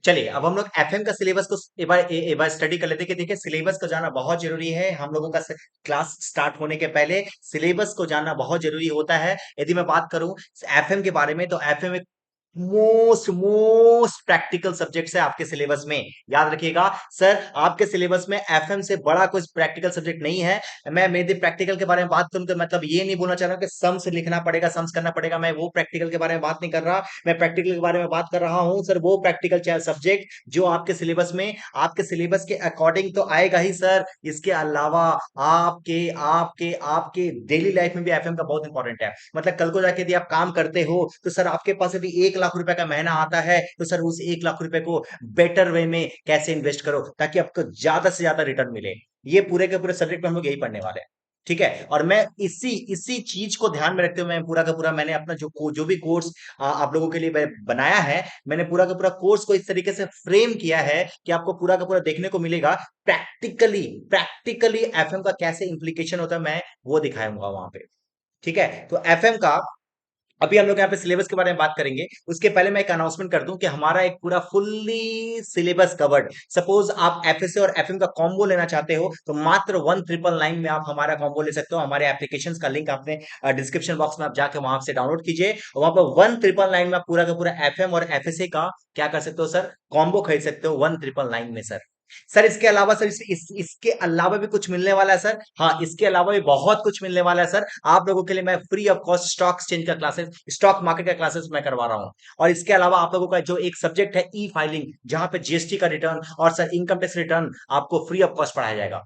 चलिए अब हम लोग एफएम का सिलेबस को एक बार स्टडी कर लेते हैं कि देखिए सिलेबस को जानना बहुत जरूरी है। हम लोगों का क्लास स्टार्ट होने के पहले सिलेबस को जानना बहुत जरूरी होता है। यदि मैं बात करूं एफएम के बारे में तो एफएम एक मोस्ट मोस्ट प्रैक्टिकल सब्जेक्ट है आपके सिलेबस में। याद रखिएगा सर, आपके सिलेबस में एफएम से बड़ा कोई प्रैक्टिकल सब्जेक्ट नहीं है। मैं मेरे प्रैक्टिकल के बारे में बात करूं तो मतलब ये नहीं बोलना चाह रहा हूं कि सम्स लिखना पड़ेगा, सम्स करना पड़ेगा। मैं वो प्रैक्टिकल के बारे में बात नहीं कर रहा। मैं प्रैक्टिकल के बारे में बात कर रहा हूं सर, वो प्रैक्टिकल सब्जेक्ट जो आपके सिलेबस में आपके सिलेबस के अकॉर्डिंग तो आएगा ही सर। इसके अलावा आपके आपके आपके डेली लाइफ में भी एफएम का बहुत इंपॉर्टेंट है। मतलब कल को जाके यदि आप काम करते हो तो सर आपके पास यदि 1 लाख रुपए का महीना आता है तो सर उस 1 लाख रुपए को बेटर वे में कैसे इन्वेस्ट करो ताकि आपको ज्यादा से ज्यादा रिटर्न मिले। ये पूरे के पूरे सब्जेक्ट में हम लोग यही पढ़ने वाले हैं। ठीक है, और मैं इसी इसी चीज को ध्यान में रखते हुए मैं पूरा का पूरा मैंने अपना जो भी कोर्स आप लोगों के लिए बनाया है, मैंने पूरा का पूरा कोर्स को इस तरीके से फ्रेम किया है कि आपको पूरा का पूरा देखने को मिलेगा प्रैक्टिकली। प्रैक्टिकली एफएम का कैसे इंप्लीकेशन होता है मैं वो दिखाऊंगा वहां पे। ठीक है, तो एफएम का अभी हम लोग यहाँ पे सिलेबस के बारे में बात करेंगे। उसके पहले मैं एक अनाउंसमेंट कर दूं कि हमारा एक पूरा फुल्ली सिलेबस कवर्ड। सपोज आप एफएसए और एफएम का कॉम्बो लेना चाहते हो तो मात्र 1999 में आप हमारा कॉम्बो ले सकते हो। हमारे एप्लीकेशंस का लिंक आपने डिस्क्रिप्शन बॉक्स में आप जाके वहां से डाउनलोड कीजिए। वहां पर 1999 में आप पूरा का पूरा एफएम और एफएसए का क्या कर सकते हो सर, कॉम्बो खरीद सकते हो 1999 में सर। सर इसके अलावा सर इसके अलावा भी कुछ मिलने वाला है सर। हाँ, इसके अलावा भी बहुत कुछ मिलने वाला है सर। आप लोगों के लिए मैं free of cost stock exchange का क्लासेस, स्टॉक मार्केट का क्लासेस मैं करवा रहा हूँ। और इसके अलावा आप लोगों का जो एक सब्जेक्ट है ई फाइलिंग, जहां पे जीएसटी का रिटर्न और सर इनकम टैक्स रिटर्न आपको फ्री ऑफ कॉस्ट पढ़ाया जाएगा।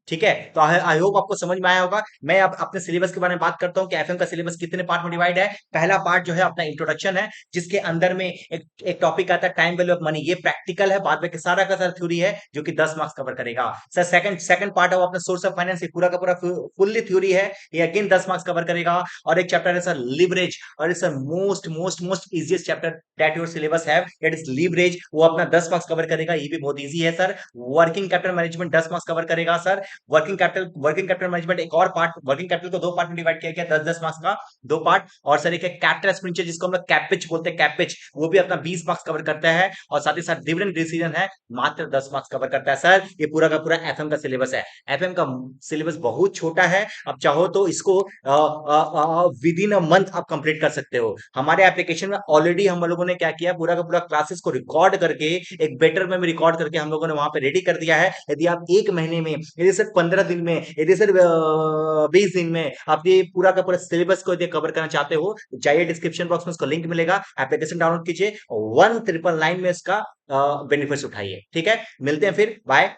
ठीक है, तो आई होप आपको समझ में आया होगा। मैं अब अपने सिलेबस के बारे में बात करता हूँ कि एफएम का सिलेबस कितने पार्ट में डिवाइड है। पहला पार्ट जो है अपना इंट्रोडक्शन है, जिसके अंदर में एक टॉपिक आता है टाइम वैल्यू ऑफ मनी। ये प्रैक्टिकल है, बाद में सारा का सारा थ्योरी है जो कि 10 मार्क्स कवर करेगा। सर सेकंड सेकंड पार्ट है वो अपना सोर्स ऑफ फाइनेंस, पूरा का पूरा फुल्ली थ्योरी है, ये अगेन 10 मार्क्स कवर करेगा। और एक चैप्टर है सर लिवरेज, और it's most most most easiest chapter that your syllabus have, it is leverage. वो अपना 10 मार्क्स कवर करेगा, ये भी बहुत इजी है sir. Working capital management 10 marks cover करेगा सर। वर्किंग कैपिटल मैनेजमेंट एक और पार्ट, वर्किंग कैपिटल को 2 पार्ट में डिवाइड किया गया, 10-10 मार्क्स का 2 पार्ट। और सर एक कैपिटल एक्सपेंडिचर जिसको हम लोग कैपिच बोलते हैं, कैपिच, वो भी अपना 20 मार्क्स कवर करता है। और साथ ही साथ डिविडेंड डिसीजन है, मात्र 10 मार्क्स कवर करता है सर। ये पूरा का पूरा एफएम का सिलेबस है। एफएम का सिलेबस बहुत छोटा है, अब चाहो तो इसको विद इन अ मंथ आप कंप्लीट कर सकते हो। हमारे एप्लीकेशन में ऑलरेडी हम लोगों ने क्या किया, पूरा का पूरा क्लासेस को रिकॉर्ड करके एक बेटर में रिकॉर्ड करके हम लोगों ने वहां पे रेडी कर दिया है। यदि आप एक महीने में, यदि सर 15 दिन में, यदि सर 20 दिन में आप ये पूरा का पूरा सिलेबस को यदि कवर करना चाहते हो, जाइए डिस्क्रिप्शन बॉक्स में उसका लिंक मिलेगा, एप्लीकेशन डाउनलोड कीजिए, 1999 में इसका बेनिफिट्स उठाइए। ठीक है, मिलते हैं फिर, बाय।